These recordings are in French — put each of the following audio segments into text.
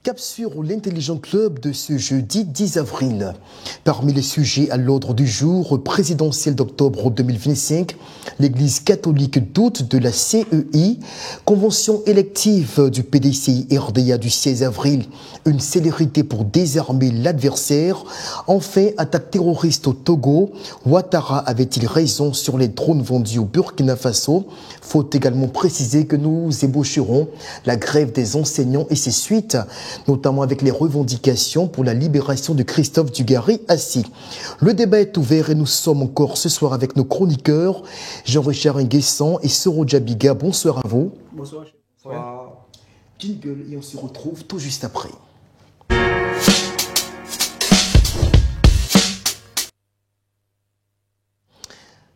Cap sur l'Intelligent Club de ce jeudi 10 avril. Parmi les sujets à l'ordre du jour présidentiel d'octobre 2025, l'Église catholique doute de la CEI, convention élective du PDCI RDA du 16 avril, une célérité pour désarmer l'adversaire. Enfin, attaque terroriste au Togo. Ouattara avait-il raison sur les drones vendus au Burkina Faso? Faut également préciser que nous ébaucherons la grève des enseignants et ses suites, notamment avec les revendications pour la libération de Christophe Dugarry-Assis. Le débat est ouvert et nous sommes encore ce soir avec nos chroniqueurs, Jean-Richard Nguessan et Soro Djabiga. Bonsoir à vous. Bonsoir. Bonsoir. Jingle et on se retrouve tout juste après.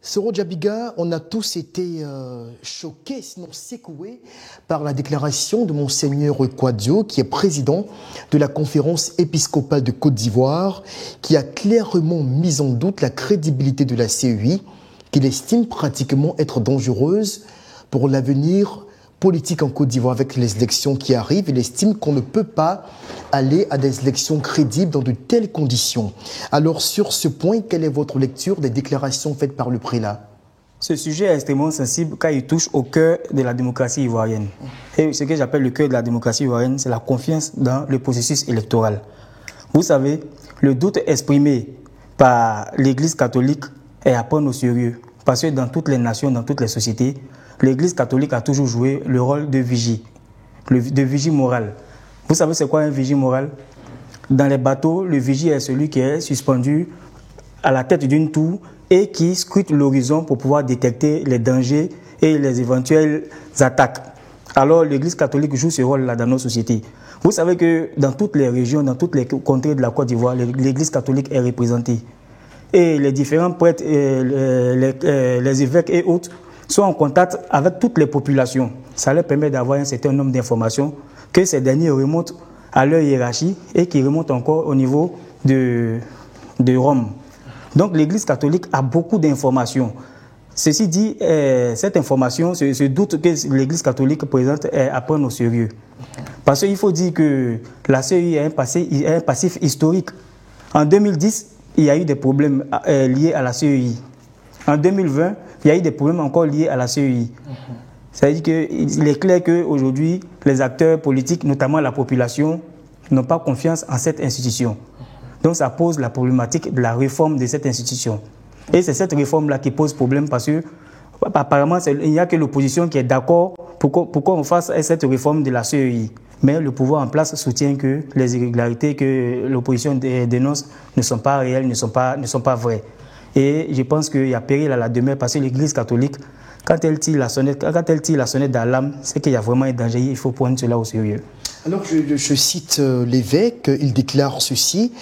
Soro Djabiga, on a tous été choqués, sinon secoués, par la déclaration de Monseigneur Kouadio, qui est président de la conférence épiscopale de Côte d'Ivoire, qui a clairement mis en doute la crédibilité de la CEI, qu'il estime pratiquement être dangereuse pour l'avenir politique en Côte d'Ivoire avec les élections qui arrivent. Il estime qu'on ne peut pas aller à des élections crédibles dans de telles conditions. Alors sur ce point, quelle est votre lecture des déclarations faites par le prélat? Ce sujet est extrêmement sensible car il touche au cœur de la démocratie ivoirienne. Et ce que j'appelle le cœur de la démocratie ivoirienne, c'est la confiance dans le processus électoral. Vous savez, le doute exprimé par l'Église catholique est à prendre au sérieux. Parce que dans toutes les nations, dans toutes les sociétés, l'Église catholique a toujours joué le rôle de vigie, de vigie morale. Vous savez c'est quoi un vigie moral? Dans les bateaux, le vigie est celui qui est suspendu à la tête d'une tour et qui scrute l'horizon pour pouvoir détecter les dangers et les éventuelles attaques. Alors l'Église catholique joue ce rôle-là dans nos sociétés. Vous savez que dans toutes les régions, dans toutes les contrées de la Côte d'Ivoire, l'Église catholique est représentée. Et les différents prêtres, les évêques et autres sont en contact avec toutes les populations. Ça leur permet d'avoir un certain nombre d'informations que ces derniers remontent à leur hiérarchie et qui remontent encore au niveau de Rome. Donc l'Église catholique a beaucoup d'informations. Ceci dit, cette information, ce doute que l'Église catholique présente est à prendre au sérieux. Parce qu'il faut dire que la CEI a un passif historique. En 2010, il y a eu des problèmes liés à la CEI. En 2020, il y a eu des problèmes encore liés à la CEI. C'est-à-dire qu'il est clair qu'aujourd'hui, les acteurs politiques, notamment la population, n'ont pas confiance en cette institution. Donc ça pose la problématique de la réforme de cette institution. Et c'est cette réforme-là qui pose problème parce que apparemment, il n'y a que l'opposition qui est d'accord pour qu'on fasse cette réforme de la CEI. Mais le pouvoir en place soutient que les irrégularités que l'opposition dénonce ne sont pas réelles, ne sont pas vraies. Et je pense qu'il y a péril à la demeure parce que l'Église catholique, quand elle tire la sonnette d'alarme, c'est qu'il y a vraiment un danger, il faut prendre cela au sérieux. Alors je cite l'évêque, il déclare ceci: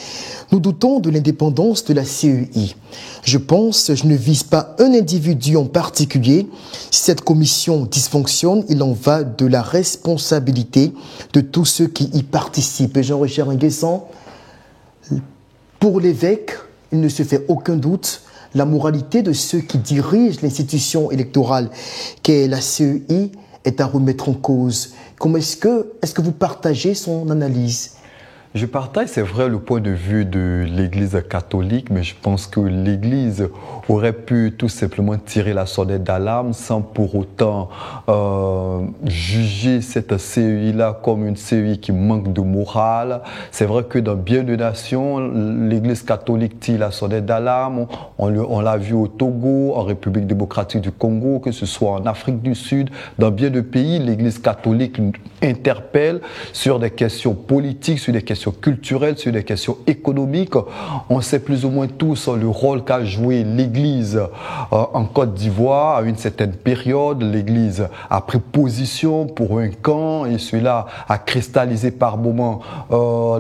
nous doutons de l'indépendance de la CEI. Je ne vise pas un individu en particulier. Si cette commission dysfonctionne, il en va de la responsabilité de tous ceux qui y participent. Et Jean-Richard Nguessan, pour l'évêque, il ne se fait aucun doute, la moralité de ceux qui dirigent l'institution électorale qu'est la CEI est à remettre en cause. Est-ce que vous partagez son analyse? Je partage, c'est vrai, le point de vue de l'Église catholique, mais je pense que l'Église aurait pu tout simplement tirer la sonnette d'alarme sans pour autant juger cette CEI-là comme une CEI qui manque de morale. C'est vrai que dans bien de nations, l'Église catholique tire la sonnette d'alarme. On l'a vu au Togo, en République démocratique du Congo, que ce soit en Afrique du Sud. Dans bien de pays, l'Église catholique interpelle sur des questions politiques, sur des questions culturelles, sur des questions économiques. On sait plus ou moins tous le rôle qu'a joué l'Église en Côte d'Ivoire à une certaine période. L'Église a pris position pour un camp et cela a cristallisé par moments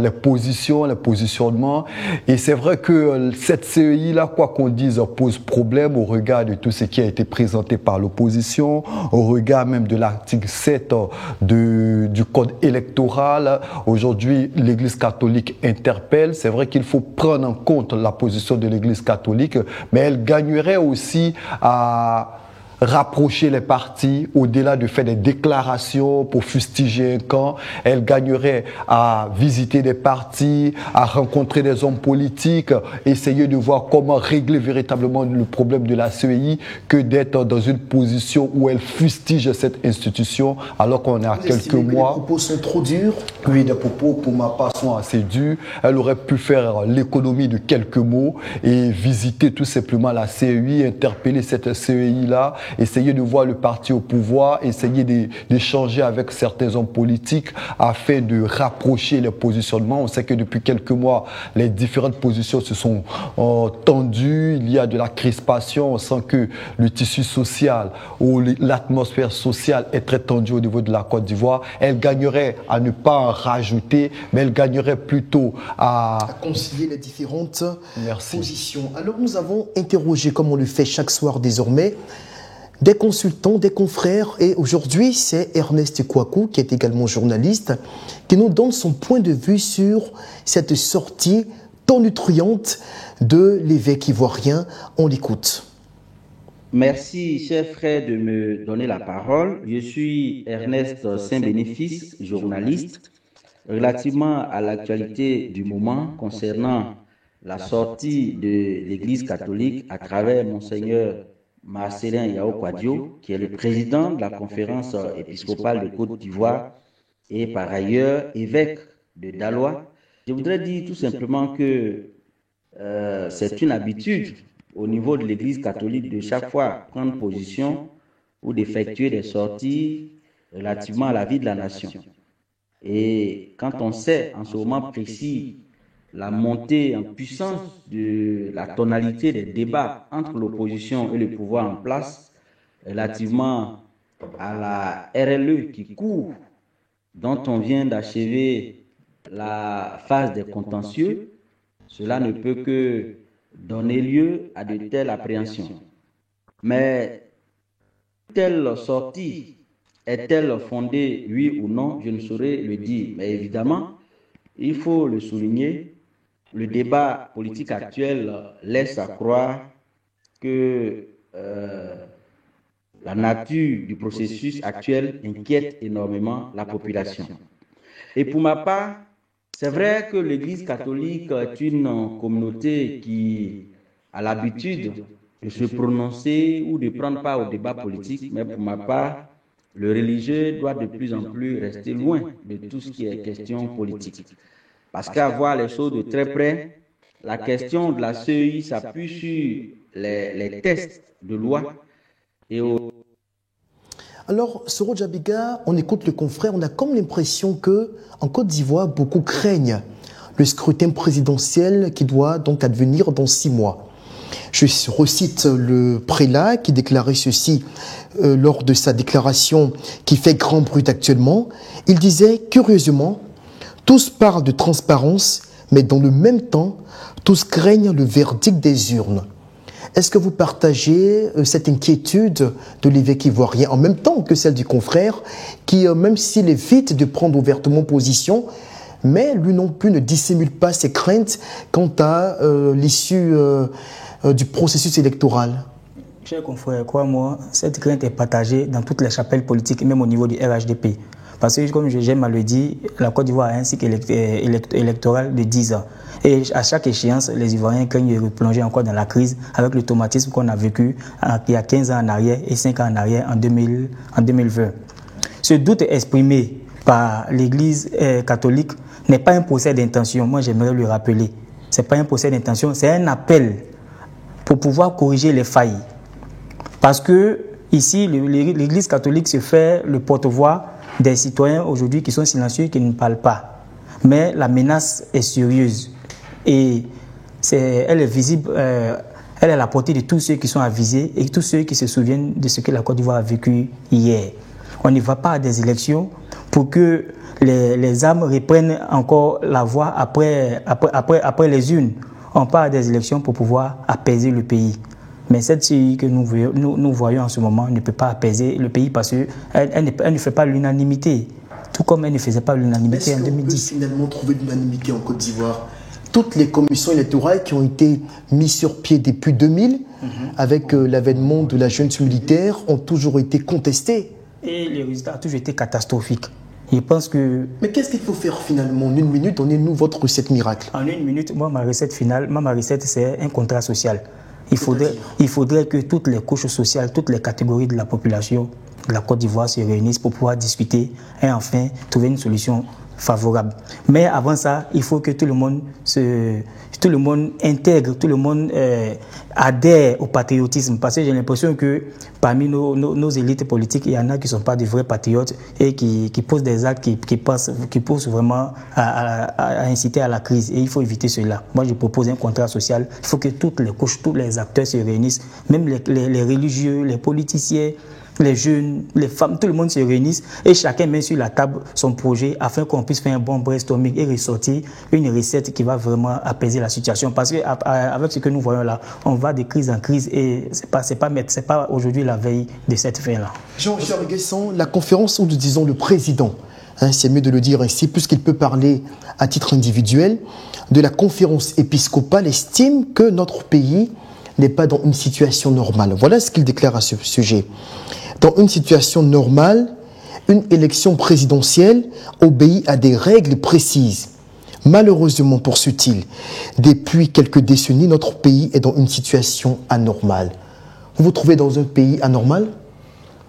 les positions, les positionnements. Et c'est vrai que cette CEI-là, quoi qu'on dise, pose problème au regard de tout ce qui a été présenté par l'opposition, au regard même de l'article 7 du code électoral. Aujourd'hui, l'Église catholique interpelle. C'est vrai qu'il faut prendre en compte la position de l'Église catholique, mais elle gagnerait aussi à rapprocher les partis, au-delà de faire des déclarations pour fustiger un camp. Elle gagnerait à visiter des partis, à rencontrer des hommes politiques, essayer de voir comment régler véritablement le problème de la CEI, que d'être dans une position où elle fustige cette institution, alors qu'on est à quelques mois. Les propos sont trop durs? Oui, les propos, pour ma part, sont assez durs. Elle aurait pu faire l'économie de quelques mots et visiter tout simplement la CEI, interpeller cette CEI-là, essayer de voir le parti au pouvoir, essayer d'échanger avec certains hommes politiques afin de rapprocher les positionnements. On sait que depuis quelques mois, les différentes positions se sont tendues. Il y a de la crispation. On sent que le tissu social ou l'atmosphère sociale est très tendue au niveau de la Côte d'Ivoire. Elle gagnerait à ne pas en rajouter, mais elle gagnerait plutôt à concilier les différentes positions. Alors nous avons interrogé, comme on le fait chaque soir désormais, des consultants, des confrères, et aujourd'hui c'est Ernest Kouakou, qui est également journaliste, qui nous donne son point de vue sur cette sortie tonitruante de l'évêque ivoirien. On l'écoute. Merci, cher frère, de me donner la parole. Je suis Ernest Saint-Bénéfice, journaliste. Relativement à l'actualité du moment concernant la sortie de l'Église catholique à travers Monseigneur Marcellin Yao Kouadio, qui est le président de la conférence épiscopale de Côte d'Ivoire et par ailleurs évêque de Daloa, je voudrais dire tout simplement que c'est une habitude au niveau de l'Église catholique de chaque fois prendre position ou d'effectuer des sorties relativement à la vie de la nation. Et quand on sait en ce moment précis la montée en puissance de la tonalité des débats entre l'opposition et le pouvoir en place relativement à la RLE qui court, dont on vient d'achever la phase des contentieux, cela ne peut que donner lieu à de telles appréhensions. Mais telle sortie est-elle fondée, oui ou non? Je ne saurais le dire. Mais évidemment, il faut le souligner, le débat politique actuel laisse à croire que la nature du processus actuel inquiète énormément la population. Et pour ma part, c'est vrai que l'Église catholique est une communauté qui a l'habitude de se prononcer ou de prendre part au débat politique, mais pour ma part, le religieux doit de plus en plus rester loin de tout ce qui est question politique. Parce qu'à voir les choses de très près, la question de la CEI s'appuie sur les tests de loi et Alors, Soro Djabiga, on écoute le confrère, on a comme l'impression que en Côte d'Ivoire, beaucoup craignent le scrutin présidentiel qui doit donc advenir dans 6 mois. Je recite le prélat qui déclarait ceci lors de sa déclaration qui fait grand bruit actuellement. Il disait, curieusement, tous parlent de transparence, mais dans le même temps, tous craignent le verdict des urnes. Est-ce que vous partagez cette inquiétude de l'évêque ivoirien en même temps que celle du confrère qui, même s'il évite de prendre ouvertement position, mais lui non plus ne dissimule pas ses craintes quant à l'issue du processus électoral? Cher confrère, crois-moi, cette crainte est partagée dans toutes les chapelles politiques, même au niveau du RHDP. Parce que, comme j'aime à le dire, la Côte d'Ivoire a un cycle électoral de 10 ans. Et à chaque échéance, les Ivoiriens craignent de replonger encore dans la crise avec le traumatisme qu'on a vécu il y a 15 ans en arrière et 5 ans en arrière en 2020. Ce doute exprimé par l'Église catholique n'est pas un procès d'intention. Moi, j'aimerais le rappeler. Ce n'est pas un procès d'intention, c'est un appel pour pouvoir corriger les failles. Parce que ici, l'Église catholique se fait le porte-voix des citoyens aujourd'hui qui sont silencieux, qui ne parlent pas. Mais la menace est sérieuse et elle est visible, elle est à la portée de tous ceux qui sont avisés et tous ceux qui se souviennent de ce que la Côte d'Ivoire a vécu hier. On ne va pas à des élections pour que les âmes reprennent encore la voie après les urnes. On part à des élections pour pouvoir apaiser le pays. Mais cette CEI que nous voyons en ce moment ne peut pas apaiser le pays parce qu'elle ne fait pas l'unanimité. Tout comme elle ne faisait pas l'unanimité en 2010. Est-ce qu'on peut finalement trouver l'unanimité en Côte d'Ivoire? Toutes les commissions électorales qui ont été mises sur pied depuis 2000 avec l'avènement de la jeunesse militaire, ont toujours été contestés. Et les résultats ont toujours été catastrophiques. Je pense que... Mais qu'est-ce qu'il faut faire finalement? En une minute, donnez-nous votre recette miracle. En une minute, moi, ma recette finale, ma recette, c'est un contrat social. Il faudrait que toutes les couches sociales, toutes les catégories de la population de la Côte d'Ivoire se réunissent pour pouvoir discuter et enfin trouver une solution favorable. Mais avant ça, il faut que tout le monde intègre, tout le monde adhère au patriotisme. Parce que j'ai l'impression que parmi nos élites politiques, il y en a qui ne sont pas de vrais patriotes et qui posent des actes qui poussent vraiment à inciter à la crise. Et il faut éviter cela. Moi, je propose un contrat social. Il faut que toutes les couches, tous les acteurs se réunissent, même les religieux, les politiciens, les jeunes, les femmes, tout le monde se réunisse et chacun met sur la table son projet afin qu'on puisse faire un bon brainstorming et ressortir une recette qui va vraiment apaiser la situation. Parce qu'avec ce que nous voyons là, on va de crise en crise et c'est pas aujourd'hui la veille de cette fin-là. Jean-Charles Guesson, la conférence où nous disons le président, c'est mieux de le dire ainsi, puisqu'il peut parler à titre individuel, de la conférence épiscopale estime que notre pays n'est pas dans une situation normale. Voilà ce qu'il déclare à ce sujet. Dans une situation normale, une élection présidentielle obéit à des règles précises. Malheureusement, poursuit-il, depuis quelques décennies, notre pays est dans une situation anormale. Vous vous trouvez dans un pays anormal ?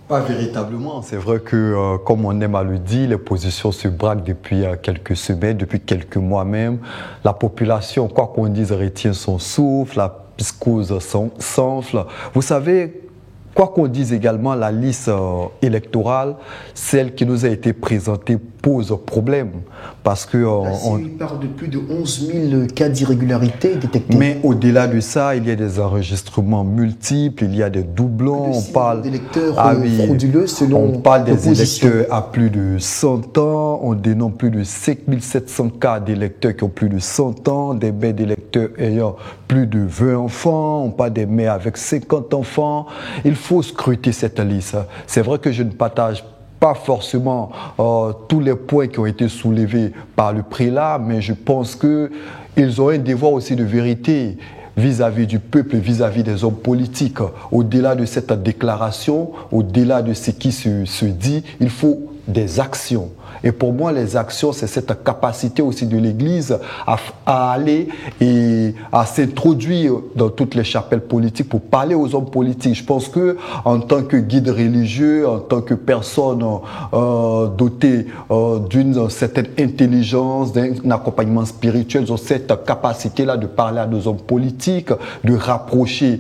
Pas véritablement. C'est vrai que, comme on aime à le dire, les positions se braquent depuis quelques semaines, depuis quelques mois même. La population, quoi qu'on dise, retient son souffle, la piscose s'enfle. Vous savez, quoi qu'on dise également, la liste électorale, celle qui nous a été présentée, pose problème. Parce que... il parle de plus de 11 000 cas d'irrégularité détectés. Mais au-delà de ça, il y a des enregistrements multiples, il y a des doublons. On parle d'électeurs frauduleux selon on parle des électeurs à plus de 100 ans, on dénombre plus de 5700 cas d'électeurs qui ont plus de 100 ans, des mères d'électeurs ayant plus de 20 enfants, on parle des mères avec 50 enfants. Il faut scruter cette liste. C'est vrai que je ne partage pas forcément tous les points qui ont été soulevés par le prélat, mais je pense qu'ils ont un devoir aussi de vérité vis-à-vis du peuple, vis-à-vis des hommes politiques. Au-delà de cette déclaration, au-delà de ce qui se dit, il faut des actions. Et pour moi, les actions, c'est cette capacité aussi de l'Église à aller et à s'introduire dans toutes les chapelles politiques pour parler aux hommes politiques. Je pense que en tant que guide religieux, en tant que personne dotée d'une certaine intelligence, d'un accompagnement spirituel, ils ont cette capacité-là de parler à nos hommes politiques, de rapprocher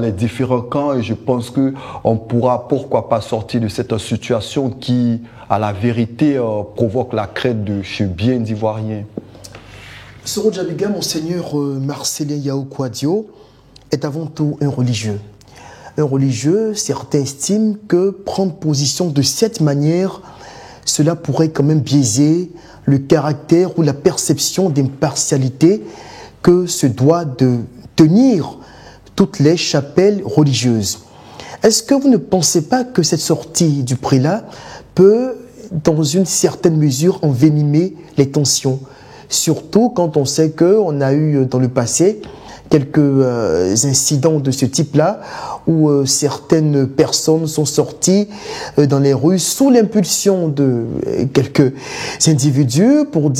les différents camps. Et je pense que on pourra, pourquoi pas, sortir de cette situation qui, à la vérité, provoque la crainte de chez bien d'Ivoiriens. Soro Djabiga, Monseigneur Marcelin Yao Kouadio, est avant tout un religieux. Un religieux, certains estiment que prendre position de cette manière, cela pourrait quand même biaiser le caractère ou la perception d'impartialité que se doit de tenir toutes les chapelles religieuses. Est-ce que vous ne pensez pas que cette sortie du prélat peut, dans une certaine mesure, envenimer les tensions? Surtout quand on sait qu'on a eu dans le passé quelques incidents de ce type-là, où certaines personnes sont sorties dans les rues sous l'impulsion de quelques individus pour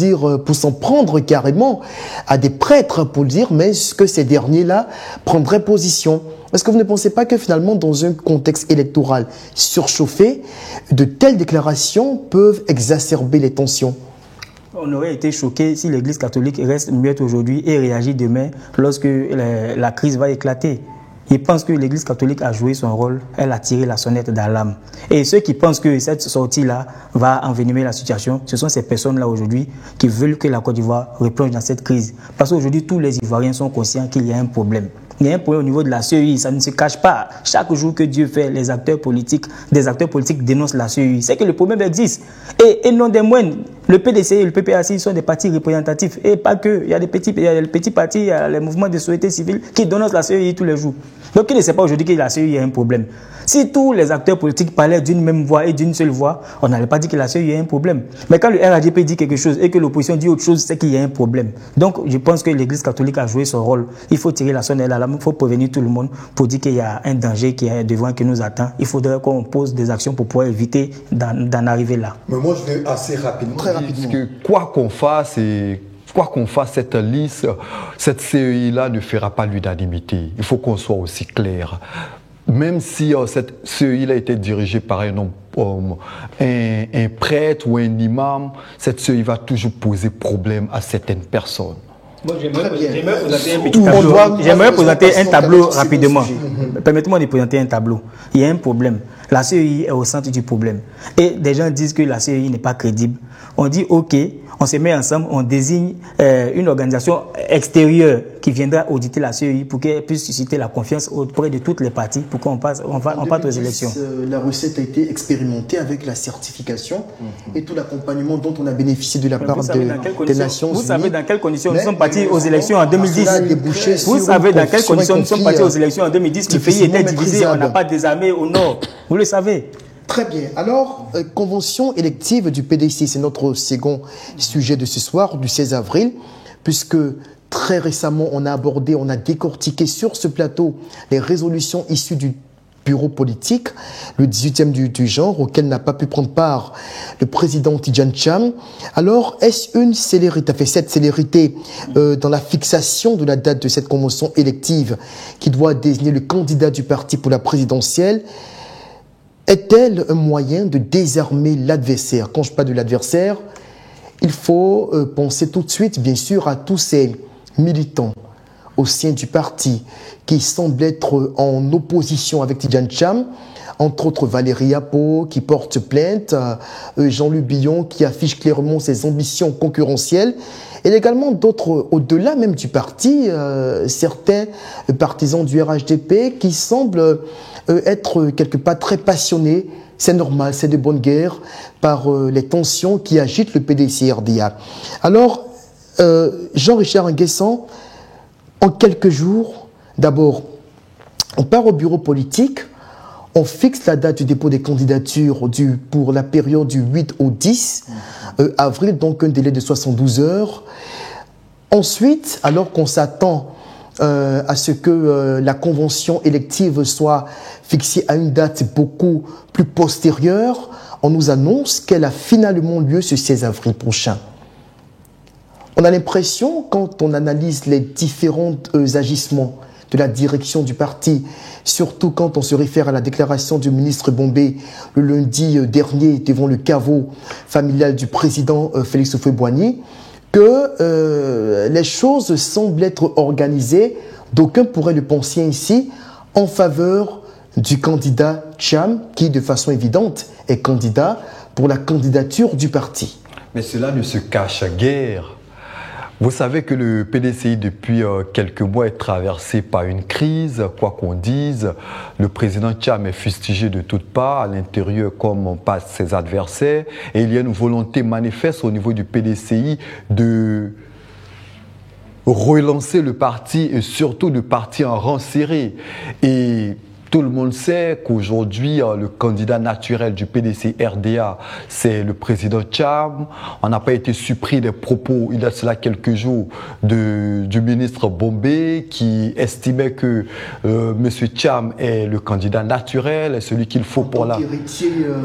s'en prendre carrément à des prêtres, pour dire mais que ces derniers-là prendraient position. Est-ce que vous ne pensez pas que finalement, dans un contexte électoral surchauffé, de telles déclarations peuvent exacerber les tensions? On aurait été choqué si l'Église catholique reste muette aujourd'hui et réagit demain lorsque la crise va éclater. Je pense que l'Église catholique a joué son rôle, elle a tiré la sonnette d'alarme. Et ceux qui pensent que cette sortie-là va envenimer la situation, ce sont ces personnes-là aujourd'hui qui veulent que la Côte d'Ivoire replonge dans cette crise. Parce qu'aujourd'hui, tous les Ivoiriens sont conscients qu'il y a un problème. Il y a un problème au niveau de la CEI, ça ne se cache pas. Chaque jour que Dieu fait, des acteurs politiques dénoncent la CEI. C'est que le problème existe. Et non des moindres, Le PDC et le PPAC sont des partis représentatifs. Et pas que. Il y a des petits partis, il y a les mouvements de société civile qui dénoncent la CEI tous les jours. Donc, il ne sait pas aujourd'hui que la CEI a un problème. Si tous les acteurs politiques parlaient d'une même voix et d'une seule voix, on n'allait pas dire que la CEI a un problème. Mais quand le RHDP dit quelque chose et que l'opposition dit autre chose, c'est qu'il y a un problème. Donc, je pense que l'Église catholique a joué son rôle. Il faut tirer la sonnette d'alarme, il faut prévenir tout le monde pour dire qu'il y a un danger qui est devant, qui nous attend. Il faudrait qu'on pose des actions pour pouvoir éviter d'en arriver là. Mais moi, je vais assez rapidement, très rapidement. Parce que quoi qu'on fasse, cette liste, cette CEI-là ne fera pas l'unanimité. Il faut qu'on soit aussi clair. Même si cette CEI a été dirigée par un prêtre ou un imam, cette CEI va toujours poser problème à certaines personnes. Bon, j'aimerais présenter un tableau rapidement. Permettez-moi de présenter un tableau. Il y a un problème. La CEI est au centre du problème. Et des gens disent que la CEI n'est pas crédible. On dit OK, on se met ensemble, on désigne une organisation extérieure qui viendra auditer la CEI pour qu'elle puisse susciter la confiance auprès de toutes les parties pour qu'on passe aux élections. La recette a été expérimentée avec la certification et tout l'accompagnement dont on a bénéficié de la part des Nations Unies. Vous savez dans quelles conditions nous sommes partis aux élections en 2010. Vous savez dans quelles conditions nous sommes partis aux élections en 2010. Le pays était divisé, on n'a pas désarmé au nord. Vous le savez. Très bien. Alors, convention élective du PDC, c'est notre second sujet de ce soir, du 16 avril, puisque très récemment, on a décortiqué sur ce plateau les résolutions issues du bureau politique, le 18e du genre, auquel n'a pas pu prendre part le président Tidjane Cham. Alors, est-ce une célérité, cette célérité dans la fixation de la date de cette convention élective qui doit désigner le candidat du parti pour la présidentielle, est-elle un moyen de désarmer l'adversaire? Quand je parle de l'adversaire, il faut penser tout de suite, bien sûr, à tous ces militants au sein du parti qui semblent être en opposition avec Tidjane Cham, entre autres Valérie Yapo qui porte plainte, Jean-Luc Billon qui affiche clairement ses ambitions concurrentielles, et également d'autres au-delà même du parti, certains partisans du RHDP qui semblent être quelque part très passionnés, c'est normal, c'est de bonne guerre, par les tensions qui agitent le PDC-RDA. Alors, Jean-Richard Nguessan, en quelques jours, d'abord, on part au bureau politique, on fixe la date du dépôt des candidatures pour la période du 8 au 10 avril, donc un délai de 72 heures. Ensuite, alors qu'on s'attend à ce que la convention élective soit fixée à une date beaucoup plus postérieure, on nous annonce qu'elle a finalement lieu ce 16 avril prochain. On a l'impression, quand on analyse les différents agissements de la direction du parti, surtout quand on se réfère à la déclaration du ministre Bombé le lundi dernier devant le caveau familial du président Félix Houphouët-Boigny, que les choses semblent être organisées, d'aucuns pourraient le penser ainsi, en faveur du candidat Cham, qui de façon évidente est candidat pour la candidature du parti. Mais cela ne se cache guère. Vous savez que le PDCI, depuis quelques mois, est traversé par une crise, quoi qu'on dise. Le président Cham est fustigé de toutes parts, à l'intérieur comme par ses adversaires. Et il y a une volonté manifeste au niveau du PDCI de relancer le parti et surtout de partir en rang serré. Et tout le monde sait qu'aujourd'hui, le candidat naturel du PDC-RDA, c'est le président Cham. On n'a pas été surpris des propos, il y a cela quelques jours, du ministre Bombé qui estimait que M. Cham est le candidat naturel, est celui qu'il faut pour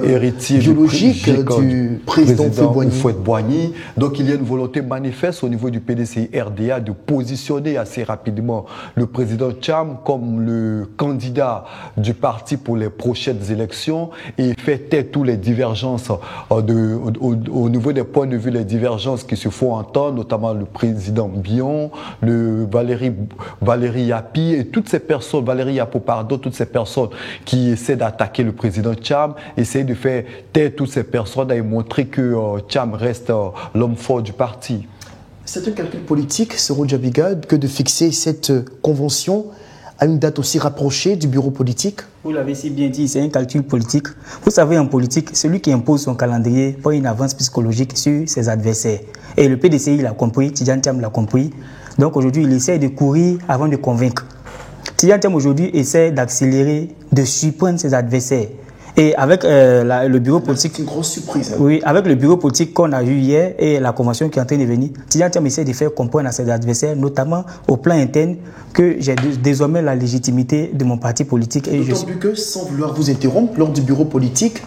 héritier biologique du président Houphouët-Boigny. Donc il y a une volonté manifeste au niveau du PDC-RDA de positionner assez rapidement le président Cham comme le candidat du parti pour les prochaines élections et fait taire toutes les divergences au niveau des points de vue, les divergences qui se font entendre, notamment le président Billon, Valérie Yapi et toutes ces personnes, Valérie Yapo, pardon, toutes ces personnes qui essaient d'attaquer le président Cham, essaient de faire taire toutes ces personnes et montrer que Cham reste l'homme fort du parti. C'est un calcul politique, Soro Djabiga, que de fixer cette convention à une date aussi rapprochée du bureau politique? Vous l'avez si bien dit, c'est un calcul politique. Vous savez, en politique, celui qui impose son calendrier prend une avance psychologique sur ses adversaires. Et le PDCI l'a compris, Tidjane Thiam l'a compris. Donc aujourd'hui, il essaie de courir avant de convaincre. Tidjane Thiam aujourd'hui essaie d'accélérer, de surprendre ses adversaires. Et avec le bureau politique... C'est une grosse surprise. Hein. Oui, avec le bureau politique qu'on a eu hier et la convention qui est en train de venir, Tidjane Thiam essaie de faire comprendre à ses adversaires, notamment au plan interne, que j'ai désormais la légitimité de mon parti politique. D'autant plus que, sans vouloir vous interrompre, lors du bureau politique,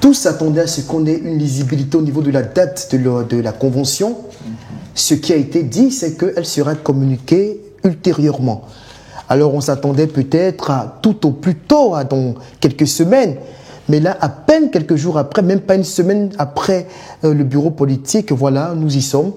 tous s'attendaient à ce qu'on ait une lisibilité au niveau de la date de la convention. Ce qui a été dit, c'est qu'elle sera communiquée ultérieurement. Alors on s'attendait peut-être à tout au plus tôt, dans quelques semaines. Mais là, à peine quelques jours après, même pas une semaine après le bureau politique, voilà, nous y sommes.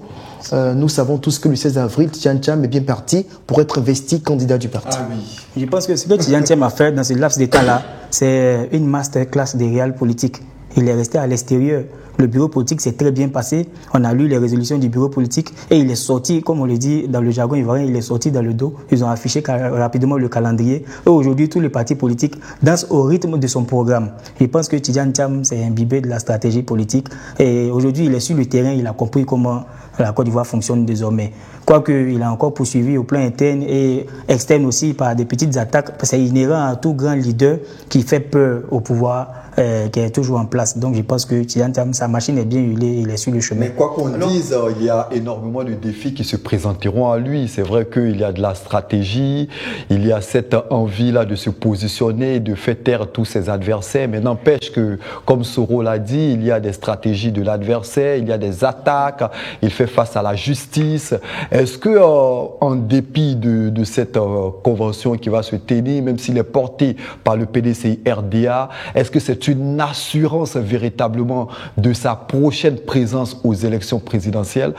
Nous savons tous que le 16 avril, Tidjane Thiam est bien parti pour être investi candidat du parti. Ah oui. Je pense que ce que Tidjane Thiam a fait dans ce laps de temps-là, c'est une masterclass des réels politiques. Il est resté à l'extérieur. Le bureau politique s'est très bien passé. On a lu les résolutions du bureau politique et il est sorti, comme on le dit dans le jargon ivoirien, il est sorti dans le dos. Ils ont affiché rapidement le calendrier. Et aujourd'hui, tous les partis politiques dansent au rythme de son programme. Je pense que Tidjane Thiam s'est imbibé de la stratégie politique. Et aujourd'hui, il est sur le terrain, il a compris comment la Côte d'Ivoire fonctionne désormais. Quoique, il a encore poursuivi au plan interne et externe aussi par des petites attaques. C'est inhérent à tout grand leader qui fait peur au pouvoir, qui est toujours en place. Donc, je pense que Tidjane Thiam, sa machine est bien huilée, il est sur le chemin. Mais quoi qu'on dise, il y a énormément de défis qui se présenteront à lui. C'est vrai qu'il y a de la stratégie, il y a cette envie-là de se positionner, de faire taire tous ses adversaires. Mais n'empêche que, comme Soro l'a dit, il y a des stratégies de l'adversaire, il y a des attaques, il fait face à la justice. Est-ce que, en dépit de cette convention qui va se tenir, même s'il est porté par le PDCI RDA, est-ce que c'est une assurance véritablement de sa prochaine présence aux élections présidentielles?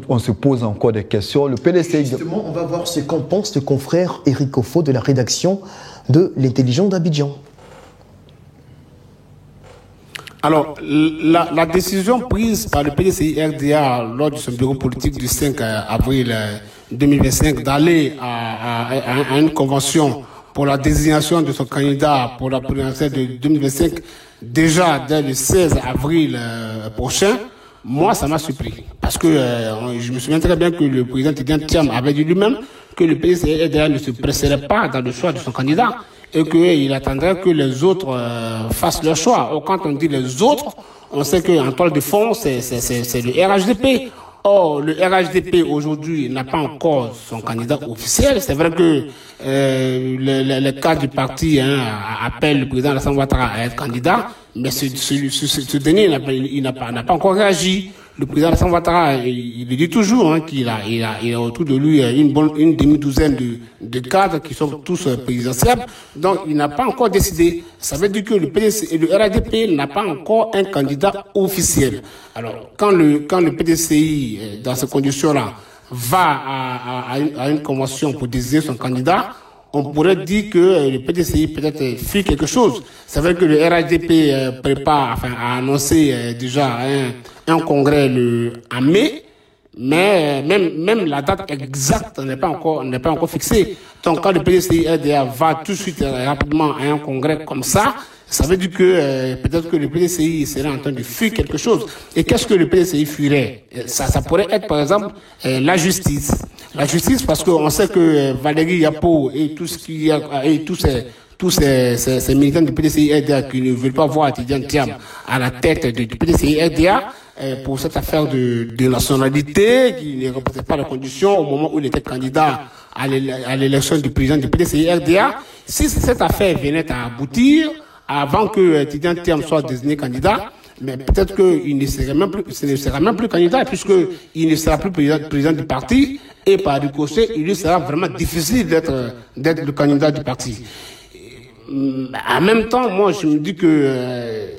On se pose encore des questions. Le PDCI... Justement, on va voir ce qu'en pense le confrère Éric Ofo de la rédaction de l'Intelligent d'Abidjan. Alors, la décision prise par le PDCI-RDA lors de son bureau politique du 5 avril 2025 d'aller à une convention pour la désignation de son candidat pour la présidentielle de 2025, déjà dès le 16 avril prochain, moi, ça m'a surpris. Parce que je me souviens très bien que le président Tidjane Thiam avait dit lui-même que le PDCI-RDA ne se presserait pas dans le choix de son candidat et qu'il attendrait que les autres fassent leur choix. Or, quand on dit les autres, on sait qu'en toile de fond, c'est le RHDP. Or, le RHDP aujourd'hui n'a pas encore son candidat officiel. C'est vrai que les cadres du parti appellent le président Alassane Ouattara à être candidat, mais ce dernier il n'a pas encore réagi. Le président Alassane Ouattara, il dit toujours qu'il a autour de lui une demi-douzaine de cadres qui sont tous présidentiels. Donc, il n'a pas encore décidé. Ça veut dire que le PDC et le RHDP n'a pas encore un candidat officiel. Alors, quand le PDCI, dans ces conditions-là, va à une convention pour désigner son candidat, on pourrait dire que le PDCI peut-être fait quelque chose. C'est vrai que le RHDP a annoncé déjà un congrès en mai, mais même la date exacte n'est pas encore fixée. Donc quand le PDCI-RDA va tout de suite rapidement à un congrès comme ça veut dire que peut-être que le PDCI serait en train de fuir quelque chose. Et qu'est-ce que le PDCI fuirait? Ça pourrait être par exemple la justice. La justice, parce qu'on sait que Valérie Yapo et tous ces militants du PDCI-RDA qui ne veulent pas voir Tidjane Thiam à la tête du PDCI-RDA pour cette affaire de nationalité, qui ne remplissait pas les conditions au moment où il était candidat à l'élection du président du PDCI-RDA. Si cette affaire venait à aboutir avant que Tidjane Thiam soit désigné candidat, mais peut-être qu'il ne sera même plus candidat, puisqu'il ne sera plus président du parti, et par ricochet, il lui sera vraiment difficile d'être le candidat du parti. En même temps, moi, je me dis que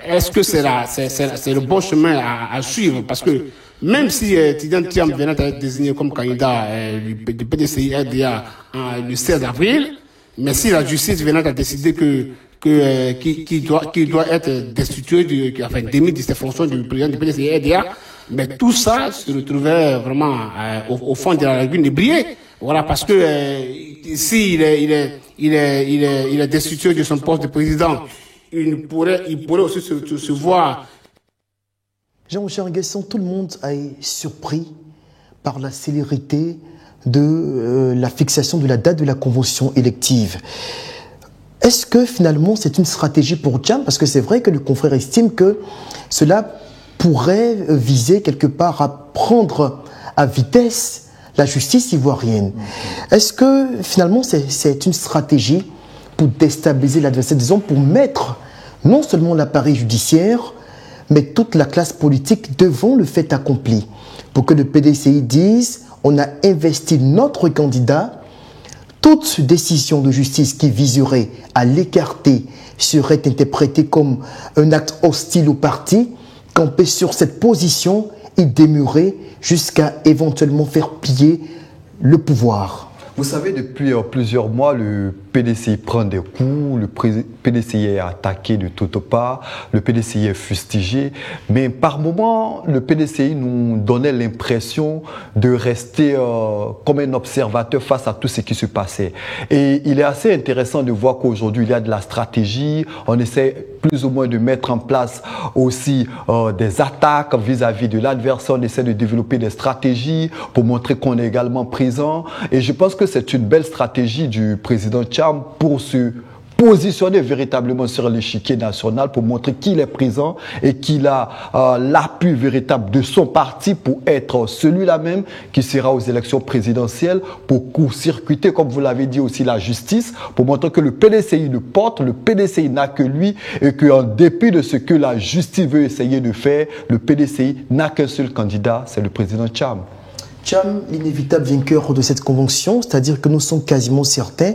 est-ce que c'est le bon chemin à suivre? Parce que même si Tidjane Thiam venait à être désigné comme candidat du PDCI-RDA le 16 avril, mais si la justice venait à décider qu'il doit être destitué démis de ses fonctions du président du PDCI-RDA, mais tout ça se retrouvait vraiment au fond de la lagune de Briey. Voilà, parce que s'il est destitué de son poste de président, il pourrait aussi se voir. Jean-Michel Nguesson, tout le monde est surpris par la célérité de la fixation de la date de la convention élective. Est-ce que finalement c'est une stratégie pour Thiam? Parce que c'est vrai que le confrère estime que cela pourrait viser quelque part à prendre à vitesse la justice ivoirienne. Est-ce que finalement c'est une stratégie pour déstabiliser l'adversaire, disons pour mettre non seulement l'appareil judiciaire, mais toute la classe politique devant le fait accompli, pour que le PDCI dise on a investi notre candidat, toute décision de justice qui viserait à l'écarter serait interprétée comme un acte hostile au parti, camper sur cette position et demeurer jusqu'à éventuellement faire plier le pouvoir. Vous savez, depuis plusieurs mois, le PDCI prend des coups, le PDCI est attaqué de toutes parts, le PDCI est fustigé, mais par moments, le PDCI nous donnait l'impression de rester comme un observateur face à tout ce qui se passait. Et il est assez intéressant de voir qu'aujourd'hui, il y a de la stratégie, on essaie plus ou moins de mettre en place aussi des attaques vis-à-vis de l'adversaire, on essaie de développer des stratégies pour montrer qu'on est également présent. Et je pense que c'est une belle stratégie du président Thiam pour se positionner véritablement sur l'échiquier national, pour montrer qu'il est présent et qu'il a l'appui véritable de son parti pour être celui-là même qui sera aux élections présidentielles, pour court-circuiter, comme vous l'avez dit aussi, la justice, pour montrer que le PDCI le porte, le PDCI n'a que lui et qu'en dépit de ce que la justice veut essayer de faire, le PDCI n'a qu'un seul candidat, c'est le président Thiam. Thiam, l'inévitable vainqueur de cette convention, c'est-à-dire que nous sommes quasiment certains,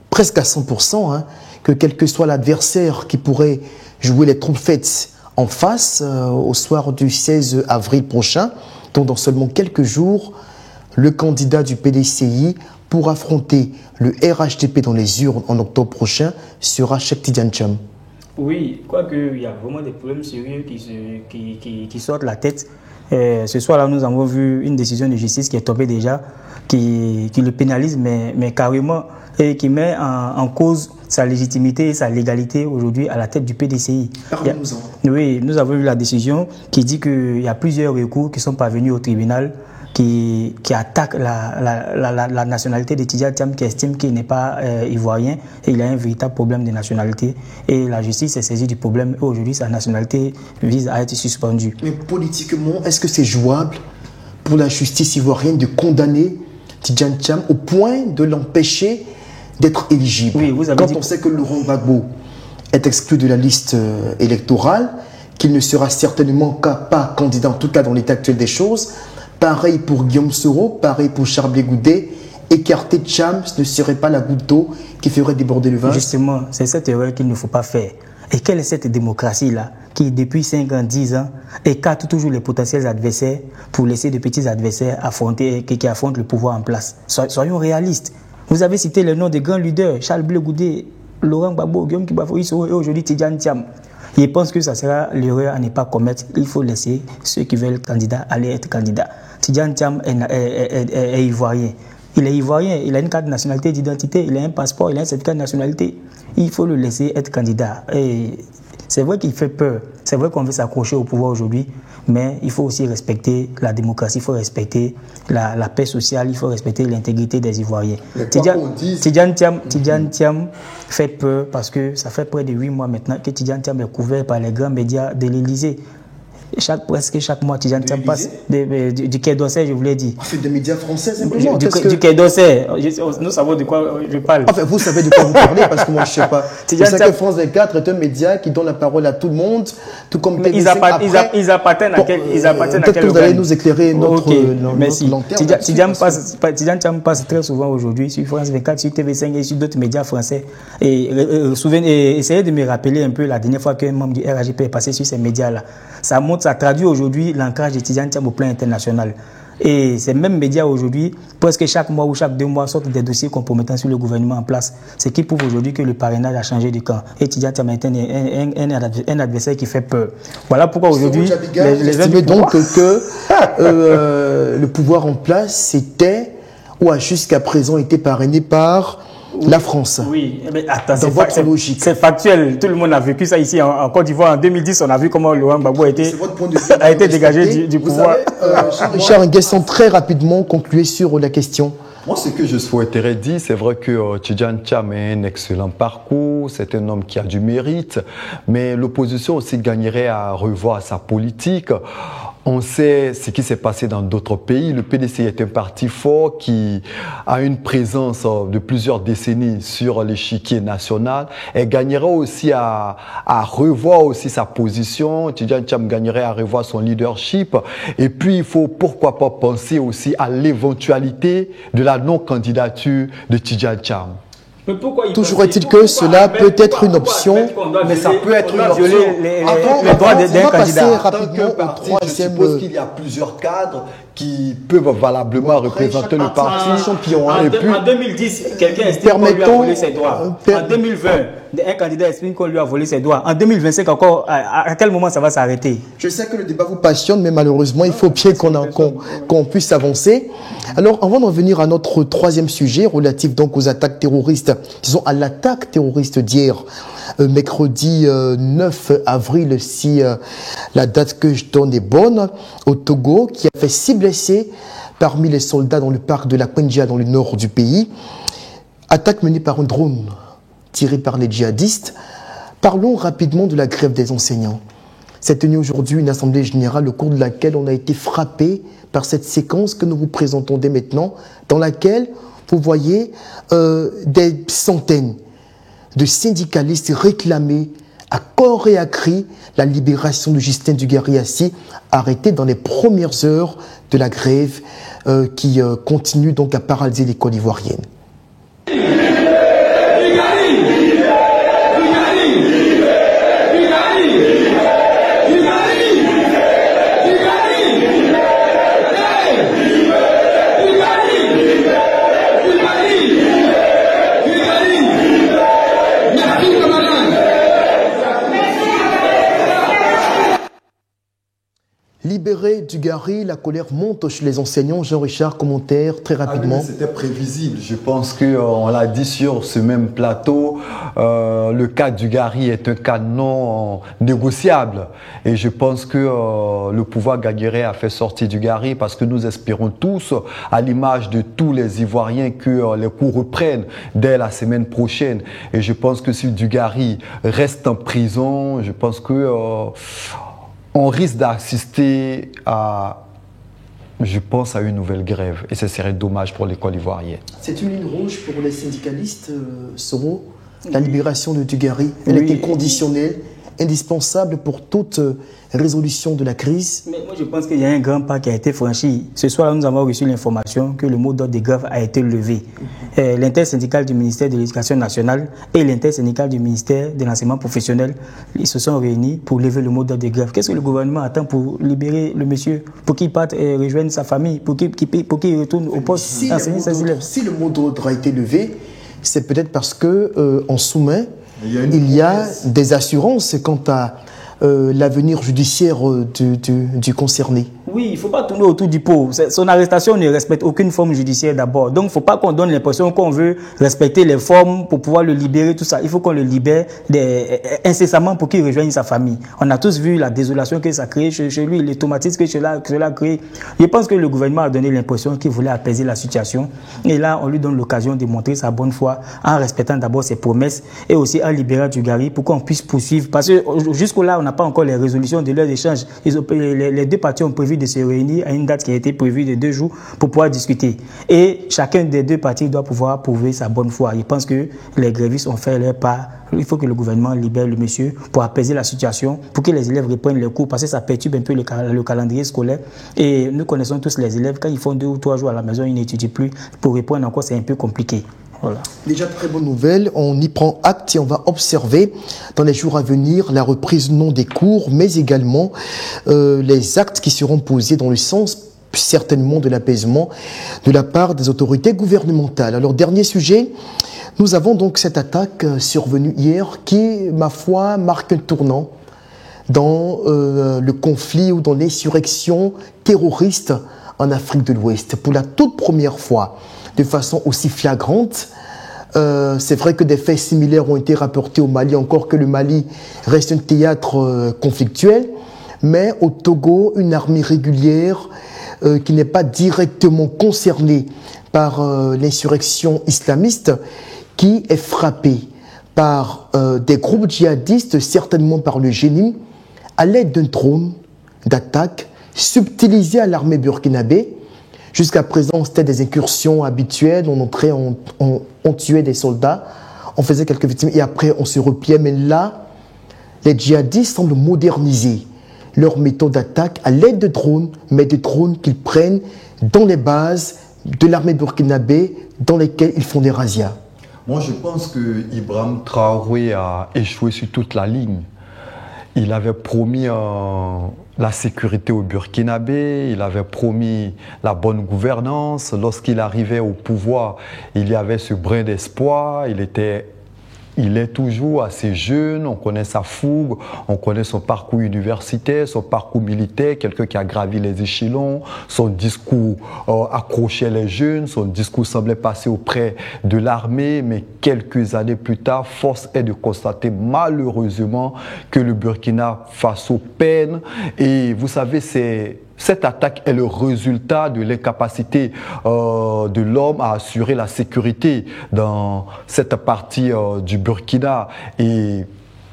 presque à 100%, hein, que quel que soit l'adversaire qui pourrait jouer les trompettes en face au soir du 16 avril prochain, donc dans seulement quelques jours, le candidat du PDCI pour affronter le RHDP dans les urnes en octobre prochain sera Cheikh Tidiane Thiam. Oui, quoique il y a vraiment des problèmes sérieux qui sortent de la tête. Ce soir-là, nous avons vu une décision de justice qui est tombée déjà, qui le pénalise, mais carrément, et qui met en cause sa légitimité et sa légalité aujourd'hui à la tête du PDCI. Parlons-en. Oui, nous avons eu la décision qui dit qu'il y a plusieurs recours qui sont parvenus au tribunal qui attaquent la nationalité de Tidiane Thiam, qui estime qu'il n'est pas ivoirien et il a un véritable problème de nationalité. Et la justice s'est saisie du problème et aujourd'hui sa nationalité vise à être suspendue. Mais politiquement, est-ce que c'est jouable pour la justice ivoirienne de condamner Tidiane Thiam au point de l'empêcher d'être éligible? Oui, vous avez Quand dit... on sait que Laurent Gbagbo est exclu de la liste électorale, qu'il ne sera certainement pas candidat, en tout cas dans l'état actuel des choses, pareil pour Guillaume Soro, pareil pour Charles Blé Goudé, écarter Thiam, ce ne serait pas la goutte d'eau qui ferait déborder le vase. Justement, c'est cette erreur qu'il ne faut pas faire. Et quelle est cette démocratie-là qui, depuis 5 ans, 10 ans, écarte toujours les potentiels adversaires pour laisser de petits adversaires qui affrontent le pouvoir en place? Soyons réalistes. Vous avez cité le nom des grands leaders, Charles Blé Goudé, Laurent Gbagbo, Guillaume Kibafoy Soro et aujourd'hui Tidiane Thiam. Je pense que ça sera l'erreur à ne pas commettre. Il faut laisser ceux qui veulent candidat aller être candidat. Tidiane Thiam est ivoirien. Il est ivoirien, il a une carte de nationalité d'identité, il a un passeport, il a un certificat de nationalité. Il faut le laisser être candidat. Et c'est vrai qu'il fait peur. C'est vrai qu'on veut s'accrocher au pouvoir aujourd'hui, mais il faut aussi respecter la démocratie, il faut respecter la paix sociale, il faut respecter l'intégrité des Ivoiriens. Tidiane Thiam fait peur parce que ça fait près de 8 mois maintenant que Tidiane Thiam est couvert par les grands médias de l'Élysée. Presque chaque mois, Tidiane Thiam passe du Quai d'Orsay, je vous l'ai dit. Fait des médias français, simplement. Du Quai d'Orsay. Nous savons de quoi je parle. Enfin, vous savez de quoi vous parlez, parce que moi, je ne sais pas. Je sais que France 24 est un média qui donne la parole à tout le monde, tout comme ils appartiennent à quel peut-être que vous allez nous éclairrer notre lanterne. Tidiane Thiam passe très souvent aujourd'hui sur France 24, sur TV5 et sur d'autres médias français. Et essayez de me rappeler un peu la dernière fois qu'un membre du RHDP est passé sur ces médias-là. Ça traduit aujourd'hui l'ancrage de Tidiane Thiam au plan international. Et ces mêmes médias aujourd'hui, presque chaque mois ou chaque 2 mois, sortent des dossiers compromettants sur le gouvernement en place. Ce qui prouve aujourd'hui que le parrainage a changé de camp. Et Tidiane Thiam est un adversaire qui fait peur. Voilà pourquoi aujourd'hui... J'estimais donc que le pouvoir en place, c'était ou a jusqu'à présent été parrainé par la France. Oui, mais attends, dans votre logique. C'est factuel. Tout le monde a vécu ça ici en Côte d'Ivoire. En 2010, on a vu comment Laurent Gbagbo a été dégagé du pouvoir. Jean-Richard Nguessan, très rapidement, concluez sur la question. Moi, ce que je souhaiterais dire, c'est vrai que Tidjane Thiam a un excellent parcours, c'est un homme qui a du mérite, mais l'opposition aussi gagnerait à revoir sa politique. On sait ce qui s'est passé dans d'autres pays. Le PDC est un parti fort qui a une présence de plusieurs décennies sur l'échiquier national. Elle gagnerait aussi à revoir aussi sa position. Tidjane Thiam gagnerait à revoir son leadership. Et puis, il faut pourquoi pas penser aussi à l'éventualité de la non-candidature de Tidjane Thiam. Toujours est-il que cela peut être une option, mais ça peut être une option. Les droits d'un candidat. Rapidement au troisième. Je suppose qu'il y a plusieurs cadres qui peuvent valablement représenter le parti. Champion. En 2010, quelqu'un estime qu'on lui a volé ses droits. En 2020, un candidat estime qu'on lui a volé ses droits. En 2025 encore, à quel moment ça va s'arrêter? Je sais que le débat vous passionne, mais malheureusement, il faut bien qu'on puisse avancer. Alors, avant d'en venir à notre troisième sujet, relatif donc aux attaques terroristes, disons à l'attaque terroriste d'hier, mercredi 9 avril, si la date que je donne est bonne, au Togo, qui a fait 6 blessés parmi les soldats dans le parc de la Kwenja, dans le nord du pays. Attaque menée par un drone tiré par les djihadistes. Parlons rapidement de la grève des enseignants. S'est tenue aujourd'hui une assemblée générale au cours de laquelle on a été frappé par cette séquence que nous vous présentons dès maintenant, dans laquelle vous voyez des centaines de syndicalistes réclamer à corps et à cri la libération de Justin Dugarry-Assi, arrêté dans les premières heures de la grève qui continue donc à paralyser l'école ivoirienne. Libéré Dugarry, la colère monte chez les enseignants. Jean-Richard, commentaire très rapidement. C'était prévisible. Je pense qu'on l'a dit sur ce même plateau. Le cas Dugarry est un cas non négociable. Et je pense que le pouvoir gagnerait à faire sortir Dugarry parce que nous espérons tous, à l'image de tous les Ivoiriens, que les cours reprennent dès la semaine prochaine. Et je pense que si Dugarry reste en prison, je pense que on risque d'assister à, je pense, à une nouvelle grève. Et ce serait dommage pour l'école ivoirienne. C'est une ligne rouge pour les syndicalistes, Soro. La libération de Dugarry, elle était conditionnelle, indispensable pour toute résolution de la crise. Mais moi, je pense qu'il y a un grand pas qui a été franchi. Ce soir, nous avons reçu l'information que le mot d'ordre de grève a été levé. L'intersyndical du ministère de l'Éducation nationale et l'intersyndical du ministère de l'enseignement professionnel, ils se sont réunis pour lever le mot d'ordre de grève. Qu'est-ce que le gouvernement attend pour libérer le monsieur, pour qu'il parte et rejoigne sa famille, pour qu'il retourne au poste d'enseigner ses élèves? Si le mot d'ordre a été levé, c'est peut-être parce que en sous-main, il y a des assurances quant à l'avenir judiciaire du concerné. Oui, il ne faut pas tourner autour du pot. Son arrestation ne respecte aucune forme judiciaire d'abord. Donc, il ne faut pas qu'on donne l'impression qu'on veut respecter les formes pour pouvoir le libérer, tout ça. Il faut qu'on le libère incessamment pour qu'il rejoigne sa famille. On a tous vu la désolation que ça crée chez lui, les traumatismes que cela a créé. Je pense que le gouvernement a donné l'impression qu'il voulait apaiser la situation. Et là, on lui donne l'occasion de montrer sa bonne foi en respectant d'abord ses promesses et aussi en libérant Dugarry pour qu'on puisse poursuivre. Parce que jusqu'au-là, on n'a pas encore les résolutions de leurs échanges. Les deux parties ont prévu de se réunir à une date qui a été prévue de 2 jours pour pouvoir discuter. Et chacun des deux parties doit pouvoir prouver sa bonne foi. Je pense que les grévistes ont fait leur part. Il faut que le gouvernement libère le monsieur pour apaiser la situation, pour que les élèves reprennent les cours, parce que ça perturbe un peu le calendrier scolaire. Et nous connaissons tous les élèves, quand ils font 2 ou 3 jours à la maison, ils n'étudient plus. Pour reprendre encore, c'est un peu compliqué. Voilà. Déjà, très bonne nouvelle, on y prend acte et on va observer dans les jours à venir la reprise non des cours, mais également les actes qui seront posés dans le sens certainement de l'apaisement de la part des autorités gouvernementales. Alors, dernier sujet, nous avons donc cette attaque survenue hier qui, ma foi, marque un tournant dans le conflit ou dans l'insurrection terroriste en Afrique de l'Ouest. Pour la toute première fois, de façon aussi flagrante, c'est vrai que des faits similaires ont été rapportés au Mali, encore que le Mali reste un théâtre conflictuel, mais au Togo, une armée régulière qui n'est pas directement concernée par l'insurrection islamiste, qui est frappée par des groupes djihadistes, certainement par le Génim, à l'aide d'un drone d'attaque subtilisé à l'armée burkinabé. Jusqu'à présent, c'était des incursions habituelles, on entrait, on tuait des soldats, on faisait quelques victimes et après on se repliait. Mais là, les djihadistes semblent moderniser leur méthode d'attaque à l'aide de drones, mais de drones qu'ils prennent dans les bases de l'armée burkinabé dans lesquelles ils font des razzias. Moi, je pense que Ibrahim Traoré a échoué sur toute la ligne. Il avait promis la sécurité au Burkinabé, il avait promis la bonne gouvernance. Lorsqu'il arrivait au pouvoir, il y avait ce brin d'espoir. Il est toujours assez jeune, on connaît sa fougue, on connaît son parcours universitaire, son parcours militaire, quelqu'un qui a gravi les échelons, son discours accrochait les jeunes, son discours semblait passer auprès de l'armée, mais quelques années plus tard, force est de constater malheureusement que le Burkina Faso peine. Et vous savez, cette attaque est le résultat de l'incapacité de l'homme à assurer la sécurité dans cette partie du Burkina. Et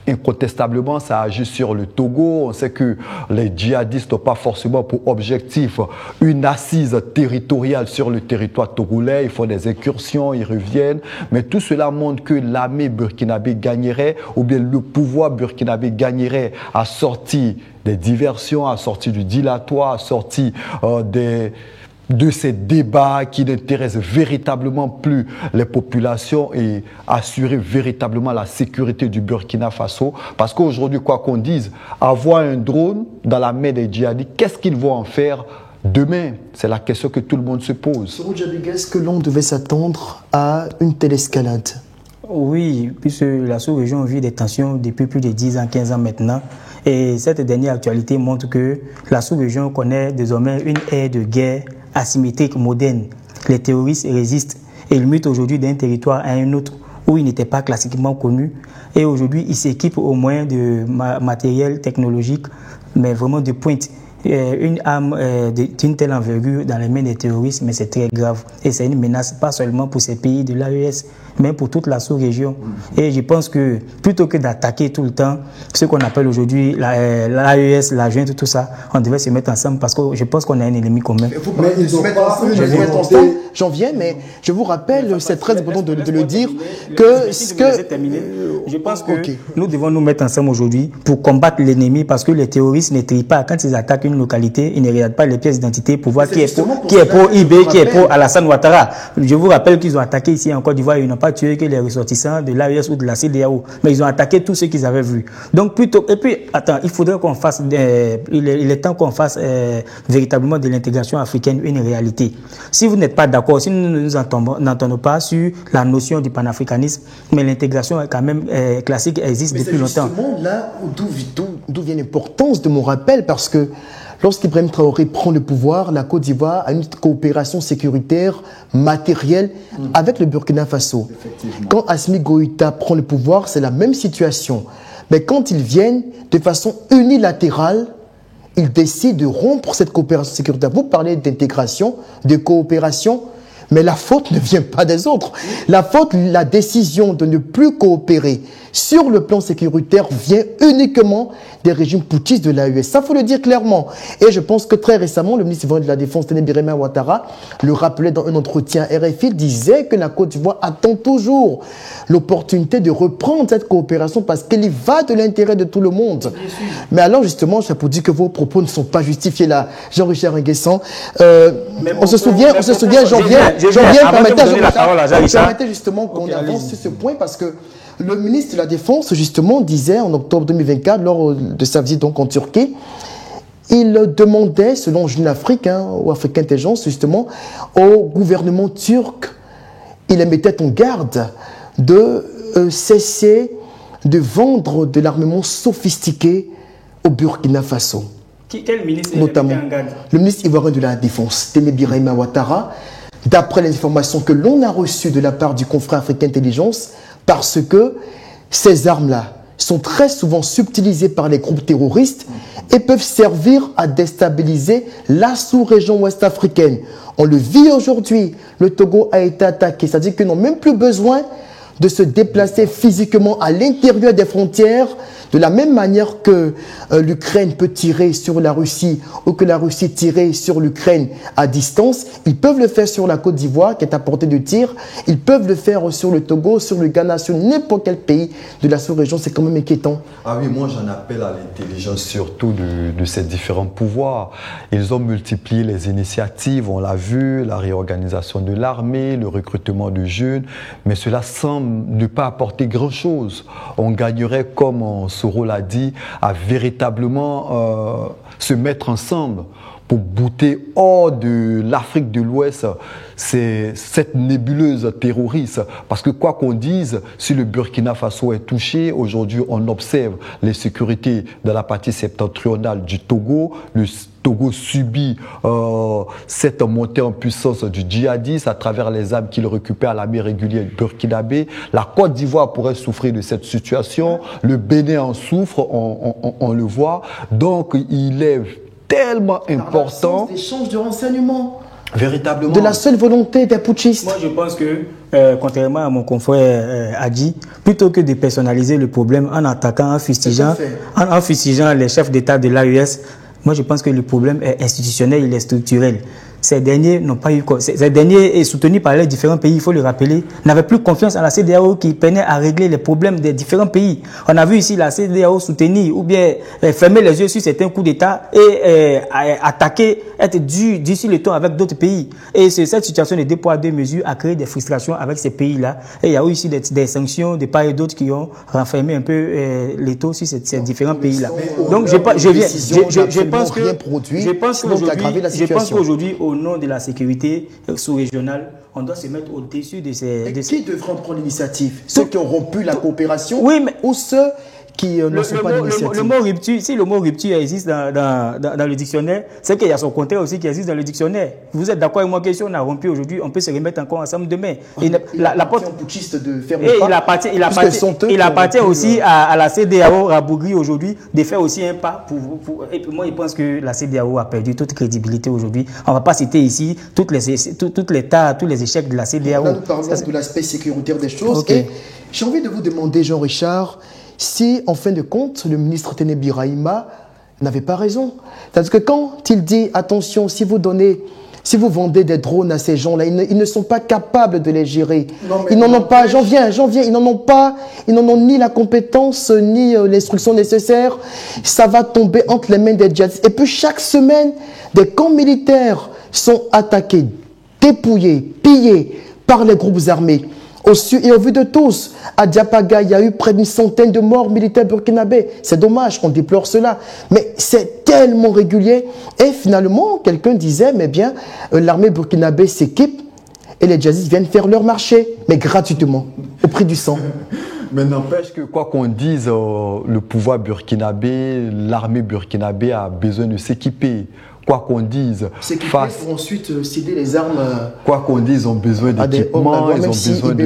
incontestablement, ça agit sur le Togo. On sait que les djihadistes n'ont pas forcément pour objectif une assise territoriale sur le territoire togolais. Ils font des incursions, ils reviennent. Mais tout cela montre que l'armée burkinabé gagnerait, ou bien le pouvoir burkinabé gagnerait à sortir des diversions, à sortir du dilatoire, à sortir de ces débats qui n'intéressent véritablement plus les populations et assurer véritablement la sécurité du Burkina Faso. Parce qu'aujourd'hui, quoi qu'on dise, avoir un drone dans la main des djihadistes, qu'est-ce qu'ils vont en faire demain? C'est la question que tout le monde se pose. Est-ce que l'on devait s'attendre à une telle escalade? Oui, puisque la sous-région vit des tensions depuis plus de 10 ans, 15 ans maintenant. Et cette dernière actualité montre que la sous-région connaît désormais une ère de guerre asymétrique moderne. Les terroristes résistent et ils mutent aujourd'hui d'un territoire à un autre où ils n'étaient pas classiquement connus. Et aujourd'hui, ils s'équipent au moins de matériel technologique, mais vraiment de pointe. Une arme d'une telle envergure dans les mains des terroristes, mais c'est très grave. Et c'est une menace pas seulement pour ces pays de l'AES, mais pour toute la sous-région. Et je pense que plutôt que d'attaquer tout le temps ce qu'on appelle aujourd'hui l'AES, la junte, tout ça, on devait se mettre ensemble parce que je pense qu'on a un ennemi commun. Mais ils se mettent ensemble, j'en viens, mais je vous rappelle, c'est très important de le dire, que je pense que nous devons nous mettre ensemble aujourd'hui pour combattre l'ennemi parce que les terroristes ne trient pas. Quand ils attaquent une localité, ils ne regardent pas les pièces d'identité pour voir qui est pro IB, qui est pro Alassane Ouattara. Je vous rappelle qu'ils ont attaqué ici en Côte d'Ivoire, ils n'ont pas tué que les ressortissants de l'AES ou de la CEDEAO, mais ils ont attaqué tous ceux qu'ils avaient vus. Donc plutôt, et puis attends, il faudrait qu'on fasse, il est temps qu'on fasse véritablement de l'intégration africaine une réalité. Si vous n'êtes pas d'accord, si nous ne n'entendons pas sur la notion du panafricanisme, mais l'intégration est quand même classique, existe depuis longtemps. C'est justement là d'où vient l'importance de mon rappel, parce que lorsqu'Ibrahim Traoré prend le pouvoir, la Côte d'Ivoire a une coopération sécuritaire matérielle avec le Burkina Faso. Quand Assimi Goïta prend le pouvoir, c'est la même situation. Mais quand ils viennent de façon unilatérale, ils décident de rompre cette coopération sécuritaire. Vous parlez d'intégration, de coopération, mais la faute ne vient pas des autres. La faute, la décision de ne plus coopérer sur le plan sécuritaire vient uniquement des régimes putschistes de l'AES. Ça, faut le dire clairement. Et je pense que très récemment, le ministre de la Défense, Téné Birima Ouattara, le rappelait dans un entretien RFI, disait que la Côte d'Ivoire attend toujours l'opportunité de reprendre cette coopération parce qu'elle y va de l'intérêt de tout le monde. Mais alors, justement, ça pour dire que vos propos ne sont pas justifiés là. Jean-Richard Nguessan, on se souvient, j'en viens, permettez justement qu'on avance sur ce point parce que le ministre de la Défense, justement, disait en octobre 2024, lors de sa visite donc en Turquie, il demandait, selon Jeune Afrique, ou Afrique Intelligence, justement, au gouvernement turc, il les mettait en garde de cesser de vendre de l'armement sophistiqué au Burkina Faso. Quel ministre notamment est en garde? le ministre ivoirien de la Défense, Téné Birahima Ouattara, d'après les informations que l'on a reçues de la part du confrère Afrique Intelligence, parce que ces armes-là sont très souvent subtilisées par les groupes terroristes et peuvent servir à déstabiliser la sous-région ouest-africaine. On le vit aujourd'hui, le Togo a été attaqué, c'est-à-dire qu'ils n'ont même plus besoin de se déplacer physiquement à l'intérieur des frontières, de la même manière que l'Ukraine peut tirer sur la Russie ou que la Russie tirer sur l'Ukraine à distance. Ils peuvent le faire sur la Côte d'Ivoire qui est à portée de tir. Ils peuvent le faire sur le Togo, sur le Ghana, sur n'importe quel pays de la sous-région. C'est quand même inquiétant. Ah oui, moi j'en appelle à l'intelligence surtout de ces différents pouvoirs. Ils ont multiplié les initiatives, on l'a vu, la réorganisation de l'armée, le recrutement de jeunes, mais cela semble ne pas apporter grand-chose. On gagnerait, comme Soro l'a dit, à véritablement se mettre ensemble pour bouter hors de l'Afrique de l'Ouest cette nébuleuse terroriste. Parce que quoi qu'on dise, si le Burkina Faso est touché, aujourd'hui on observe les sécurités dans la partie septentrionale du Togo. Le Togo subit cette montée en puissance du djihadisme à travers les armes qu'il récupère à l'armée régulière burkinabé. La Côte d'Ivoire pourrait souffrir de cette situation. Le Bénin en souffre, on le voit. Donc il est tellement important. L'échange de renseignements. Véritablement. De la seule volonté des putschistes. Moi, je pense que, contrairement à mon confrère Adi, plutôt que de personnaliser le problème en attaquant, en fustigeant les chefs d'État de l'AES, moi, je pense que le problème est institutionnel, il est structurel. Ces derniers n'ont pas eu, ces derniers, soutenus par les différents pays, il faut le rappeler, n'avaient plus confiance en la CEDEAO qui peinait à régler les problèmes des différents pays. On a vu ici la CEDEAO soutenir ou bien fermer les yeux sur certains coups d'État et attaquer, être dur sur le ton avec d'autres pays. Et cette situation de deux poids, deux mesures a créé des frustrations avec ces pays-là. Et il y a eu aussi des sanctions de part et d'autre qui ont renfermé un peu les taux sur ces différents pays-là. Donc je pense qu'aujourd'hui, au nom de la sécurité sous-régionale, on doit se mettre au-dessus de ces... Qui devrait prendre l'initiative? Ceux qui ont rompu la coopération, oui, mais ou ceux qui ne sont pas d'initiative? Le mot rupture, si le mot rupture existe dans le dictionnaire, c'est qu'il y a son contraire aussi qui existe dans le dictionnaire. Vous êtes d'accord avec moi que si on a rompu aujourd'hui, on peut se remettre encore ensemble demain. La porte putschiste de faire et il appartient aussi à la CEDEAO Rabougri aujourd'hui de faire aussi un pas et puis moi je pense que la CEDEAO a perdu toute crédibilité aujourd'hui. On ne va pas citer ici tous les échecs de la CEDEAO. Là, nous parlons de l'aspect sécuritaire des choses. Okay. Et j'ai envie de vous demander, Jean-Richard, si, en fin de compte, le ministre Téné Birahima n'avait pas raison. C'est-à-dire que quand il dit, attention, si vous vendez des drones à ces gens-là, ils ne sont pas capables de les gérer. Ils n'en ont pas, j'en viens, ils n'en ont ni la compétence, ni l'instruction nécessaire. Ça va tomber entre les mains des djihadistes. Et puis chaque semaine, des camps militaires sont attaqués, dépouillés, pillés par les groupes armés. Et au vu de tous, à Diapaga, il y a eu près d'une centaine de morts militaires burkinabés. C'est dommage, on déplore cela. Mais c'est tellement régulier. Et finalement, quelqu'un disait, mais bien, l'armée burkinabé s'équipe et les djihadistes viennent faire leur marché, mais gratuitement, au prix du sang. Mais n'empêche que quoi qu'on dise, le pouvoir burkinabé, l'armée burkinabé a besoin de s'équiper. Quoi qu'on dise, pour ensuite céder les armes. Quoi qu'on dise, ils ont besoin d'équipement, ils ont besoin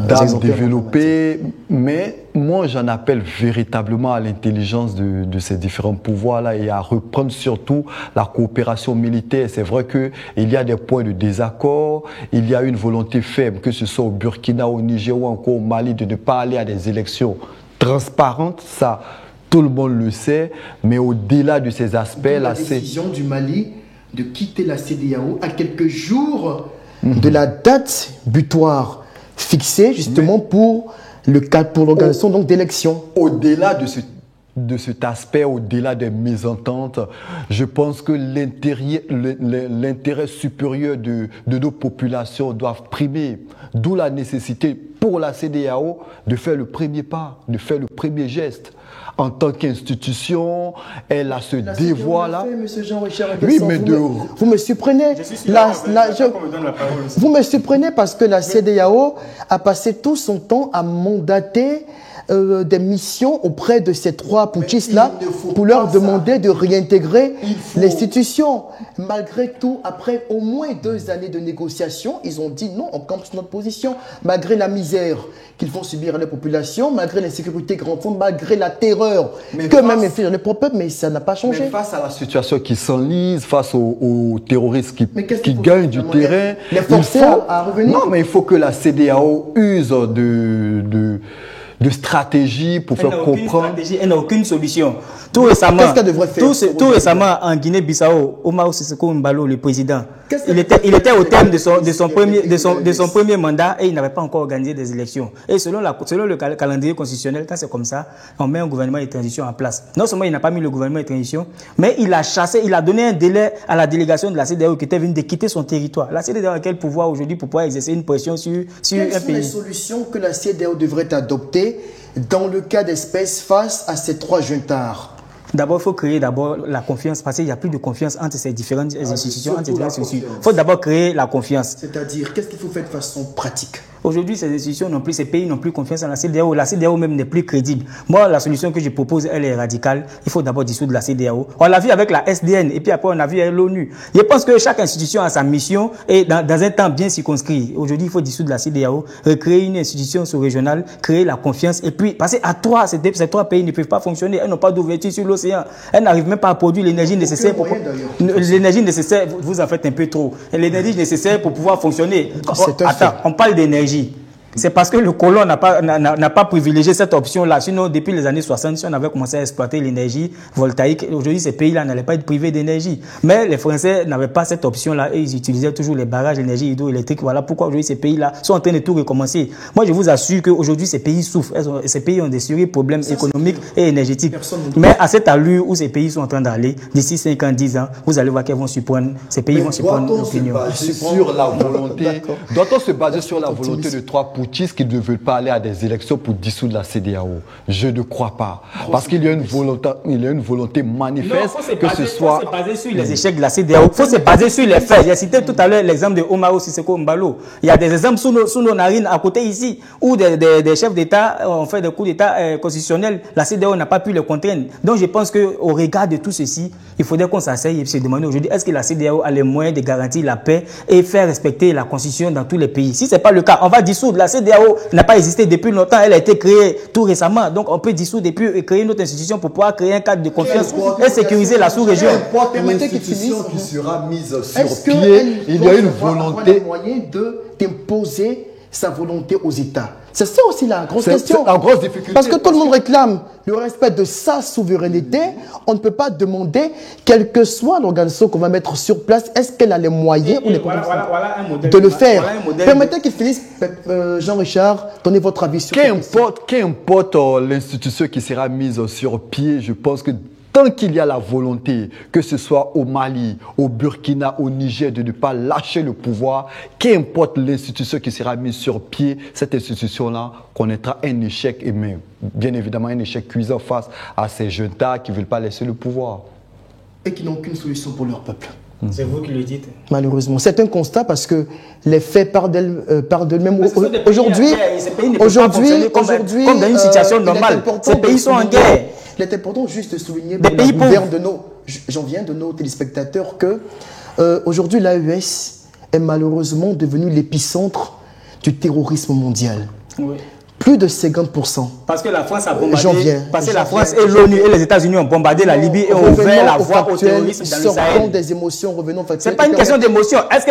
d'armes développées. Mais moi, j'en appelle véritablement à l'intelligence de ces différents pouvoirs-là et à reprendre surtout la coopération militaire. C'est vrai qu'il y a des points de désaccord, il y a une volonté faible, que ce soit au Burkina, au Niger ou encore au Mali, de ne pas aller à des élections transparentes. Ça, tout le monde le sait, mais au-delà de ces aspects, la décision du Mali de quitter la CEDEAO à quelques jours de la date butoir fixée justement pour l'organisation d'élections. Au-delà de cet aspect, au-delà des mésententes, je pense que l'intérêt supérieur de nos populations doit primer, d'où la nécessité pour la CEDEAO de faire le premier pas, de faire le premier geste. En tant qu'institution, elle a ce devoir-là. Oui, mais vous me surprenez. Vous me surprenez parce que la CEDEAO a passé tout son temps à mandater des missions auprès de ces 3 putschistes-là pour leur demander de réintégrer l'institution. Malgré tout, après au moins 2 années de négociations, ils ont dit non, on campe sur notre position. Malgré la misère qu'ils font subir à la population, malgré l'insécurité grandissante, malgré la terreur que même inflige les propres peuples, mais ça n'a pas changé. Mais face à la situation qui s'enlise, face aux terroristes qui gagnent du terrain, les forcer à revenir. Non, mais il faut que la CEDEAO use de stratégie pour faire comprendre. Elle n'a aucune solution. Tout récemment, récemment en Guinée-Bissau, Omar Sissoko Mbalo, le président, il était au terme de son premier mandat et il n'avait pas encore organisé des élections. Et selon le calendrier constitutionnel, quand c'est comme ça, on met un gouvernement de transition en place. Non seulement il n'a pas mis le gouvernement de transition, mais il a donné un délai à la délégation de la CEDEAO qui était venue de quitter son territoire. La CEDEAO a quel pouvoir aujourd'hui pour pouvoir exercer une pression sur un pays? Quelles sont les solutions que la CEDEAO devrait adopter dans le cas d'espèce face à ces 3 juntards? D'abord, il faut créer la confiance parce qu'il n'y a plus de confiance entre ces différentes institutions. Il faut d'abord créer la confiance. C'est-à-dire, qu'est-ce qu'il faut faire de façon pratique? Aujourd'hui, ces institutions n'ont plus, ces pays n'ont plus confiance en la CEDEAO. La CEDEAO même n'est plus crédible. Moi, la solution que je propose, elle est radicale. Il faut d'abord dissoudre la CEDEAO. On l'a vu avec la SDN et puis après, on a vu avec l'ONU. Je pense que chaque institution a sa mission et dans un temps bien circonscrit. Aujourd'hui, il faut dissoudre la CEDEAO, recréer une institution sous-régionale, créer la confiance et puis passer à 3. Ces 3 pays ne peuvent pas fonctionner. Elles n'ont pas d'ouverture sur l'océan. Elles n'arrivent même pas à produire l'énergie nécessaire pour... L'énergie nécessaire, vous en faites un peu trop. L'énergie nécessaire pour pouvoir fonctionner. Attends, on parle d'énergie. C'est parce que le colon n'a pas privilégié cette option-là. Sinon, depuis les années 60, si on avait commencé à exploiter l'énergie voltaïque, aujourd'hui, ces pays-là n'allaient pas être privés d'énergie. Mais les Français n'avaient pas cette option-là et ils utilisaient toujours les barrages d'énergie hydroélectrique. Voilà pourquoi aujourd'hui, ces pays-là sont en train de tout recommencer. Moi, je vous assure qu'aujourd'hui, ces pays souffrent. Ces pays ont des sérieux problèmes économiques et énergétiques. Mais à cette allure où ces pays sont en train d'aller, d'ici 5 ans, 10 ans, vous allez voir qu'ils vont surprendre. Ces pays vont surprendre l'opinion. Doit-on se baser sur la volonté de 3 putschistes qui ne veulent pas aller à des élections pour dissoudre la CEDEAO? Je ne crois pas. Parce qu'il y a une volonté manifeste que ce soit... Il faut se baser sur les échecs de la CEDEAO. Il faut se baser sur les faits. J'ai cité tout à l'heure l'exemple de Omar Sissoko Mbalo. Il y a des exemples sous nos narines à côté ici où des chefs d'État ont fait des coups d'État constitutionnels. La CEDEAO n'a pas pu les contraindre. Donc je pense qu'au regard de tout ceci, il faudrait qu'on s'asseye et se demander aujourd'hui est-ce que la CEDEAO a les moyens de garantir la paix et faire respecter la Constitution dans tous les pays. Si ce n'est pas le cas, on va dissoudre. La CEDEAO n'a pas existé depuis longtemps, elle a été créée tout récemment. Donc on peut dissoudre et créer une autre institution pour pouvoir créer un cadre de confiance et sécuriser la sous-région. L'institution qui sera mise sur pied, il y a une volonté d'imposer sa volonté aux États. C'est ça aussi la grosse question. C'est la grosse difficulté. Parce que tout le monde réclame le respect de sa souveraineté. On ne peut pas demander, quelle que soit l'organisation qu'on va mettre sur place, est-ce qu'elle a les moyens ou les de le faire. Permettez qu'il finisse, Jean-Richard, donnez votre avis sur Qu'importe l'institution qui sera mise sur pied, je pense que tant qu'il y a la volonté, que ce soit au Mali, au Burkina, au Niger, de ne pas lâcher le pouvoir, qu'importe l'institution qui sera mise sur pied, cette institution-là connaîtra un échec, et même, bien évidemment un échec cuisant face à ces juntas qui ne veulent pas laisser le pouvoir. Et qui n'ont aucune solution pour leur peuple. C'est vous qui le dites. Malheureusement. C'est un constat parce que les faits parlent d'eux-mêmes. Aujourd'hui, comme dans une situation normale, ces pays sont en guerre. Il est important juste de souligner j'en viens de nos téléspectateurs que aujourd'hui l'AES est malheureusement devenu l'épicentre du terrorisme mondial. Oui. Plus de 50%. Parce que la France a bombardé. Parce que la France et l'ONU et les États-Unis ont bombardé la Libye et ont ouvert la voie au terrorisme dans le Sahel. Des émotions, revenons factuelles. C'est pas une question d'émotion. Est-ce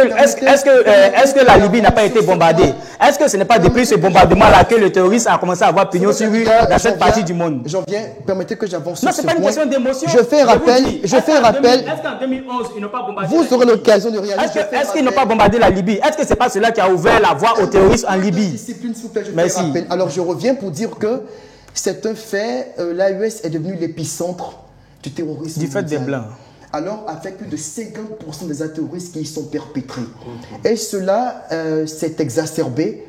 que la Libye n'a pas été bombardée? Est-ce que ce n'est pas depuis ce bombardement-là que le terrorisme a commencé à avoir pignon sur rue dans cette partie du monde? J'en viens. Permettez que j'avance. Non, c'est pas une question d'émotion. Je fais un rappel. Est-ce qu'en 2011 ils n'ont pas bombardé? Vous aurez l'occasion de réaliser. Est-ce qu'ils n'ont pas bombardé la Libye? Est-ce que c'est pas cela qui a ouvert la voie au terrorisme en Libye? Merci. Alors je reviens pour dire que c'est un fait, l'AES est devenu l'épicentre du terrorisme. Du fait des Blancs. Alors, avec plus de 50% des actes terroristes qui y sont perpétrés. Et cela s'est exacerbé,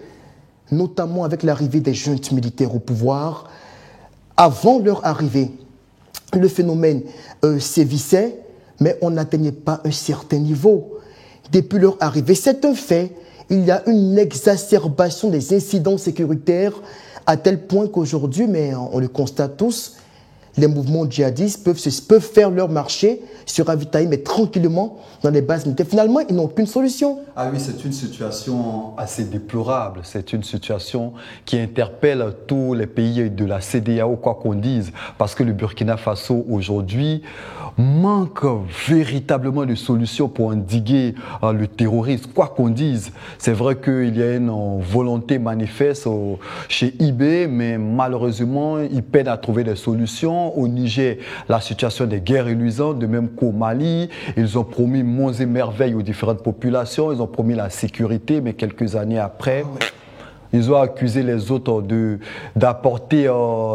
notamment avec l'arrivée des juntes militaires au pouvoir. Avant leur arrivée, le phénomène sévissait, mais on n'atteignait pas un certain niveau. Depuis leur arrivée, c'est un fait. Il y a une exacerbation des incidents sécuritaires à tel point qu'aujourd'hui, mais on le constate tous, les mouvements djihadistes peuvent faire leur marché, se ravitailler, mais tranquillement dans les bases militaires. Finalement, ils n'ont qu'une solution. Ah oui, c'est une situation assez déplorable. C'est une situation qui interpelle tous les pays de la CEDEAO, quoi qu'on dise, parce que le Burkina Faso, aujourd'hui, manque véritablement de solutions pour endiguer le terrorisme, quoi qu'on dise. C'est vrai qu'il y a une volonté manifeste chez IB, mais malheureusement, ils peinent à trouver des solutions. Au Niger, la situation des guerres est luisante, de même qu'au Mali. Ils ont promis monts et merveilles aux différentes populations, ils ont promis la sécurité, mais quelques années après, ils ont accusé les autres d'apporter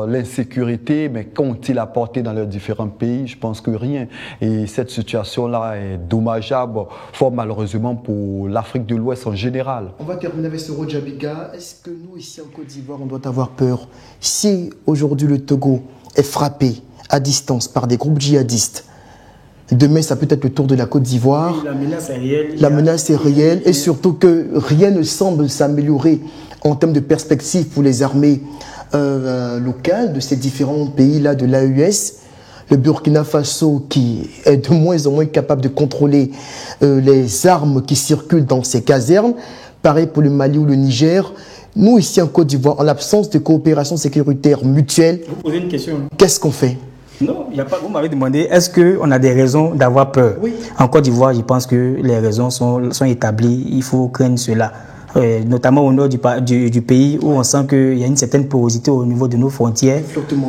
l'insécurité, mais qu'ont-ils apporté dans leurs différents pays? Je pense que rien. Et cette situation-là est dommageable, fort malheureusement pour l'Afrique de l'Ouest en général. On va terminer avec ce Roger Biga. Est-ce que nous, ici en Côte d'Ivoire, on doit avoir peur? Si aujourd'hui le Togo est frappé à distance par des groupes djihadistes, demain, ça peut être le tour de la Côte d'Ivoire. Oui, la menace est réelle. La menace est réelle et surtout que rien ne semble s'améliorer en termes de perspectives pour les armées locales de ces différents pays-là de l'AES. Le Burkina Faso qui est de moins en moins capable de contrôler les armes qui circulent dans ses casernes. Pareil pour le Mali ou le Niger. Nous, ici en Côte d'Ivoire, en l'absence de coopération sécuritaire mutuelle, Vous posez une question. qu'est-ce qu'on fait? Non, il y a pas. Vous m'avez demandé, est-ce qu'on a des raisons d'avoir peur? Oui. En Côte d'Ivoire, je pense que les raisons sont établies. Il faut craindre cela. Notamment au nord du pays où on sent qu'il y a une certaine porosité au niveau de nos frontières.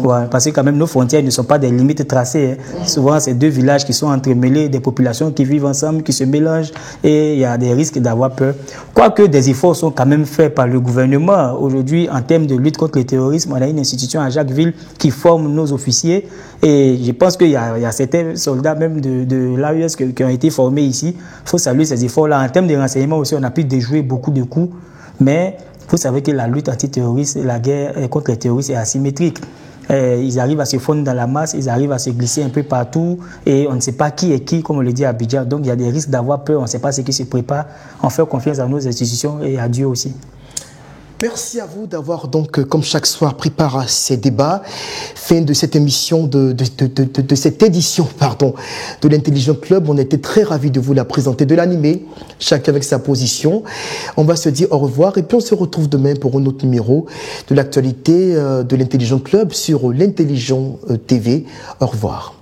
Ouais, parce que quand même nos frontières ne sont pas des limites tracées. Hein. Souvent, c'est deux villages qui sont entremêlés, des populations qui vivent ensemble, qui se mélangent et il y a des risques d'avoir peur. Quoique des efforts sont quand même faits par le gouvernement. Aujourd'hui, en termes de lutte contre le terrorisme, on a une institution à Jacquesville qui forme nos officiers et je pense qu'il y a certains soldats même de l'AES qui ont été formés ici. Il faut saluer ces efforts-là. En termes de renseignement aussi, on a pu déjouer beaucoup de coups. Mais vous savez que la lutte antiterroriste, la guerre contre les terroristes est asymétrique. Ils arrivent à se fondre dans la masse, ils arrivent à se glisser un peu partout et on ne sait pas qui est qui, comme on le dit à Abidjan. Donc il y a des risques d'avoir peur, on ne sait pas ce qui se prépare. On fait confiance à nos institutions et à Dieu aussi. Merci à vous d'avoir donc, comme chaque soir, pris part à ces débats. Fin de cette émission, de cette édition, pardon, de l'Intelligent Club. On était très ravis de vous la présenter, de l'animer, chacun avec sa position. On va se dire au revoir et puis on se retrouve demain pour un autre numéro de l'actualité de l'Intelligent Club sur l'Intelligent TV. Au revoir.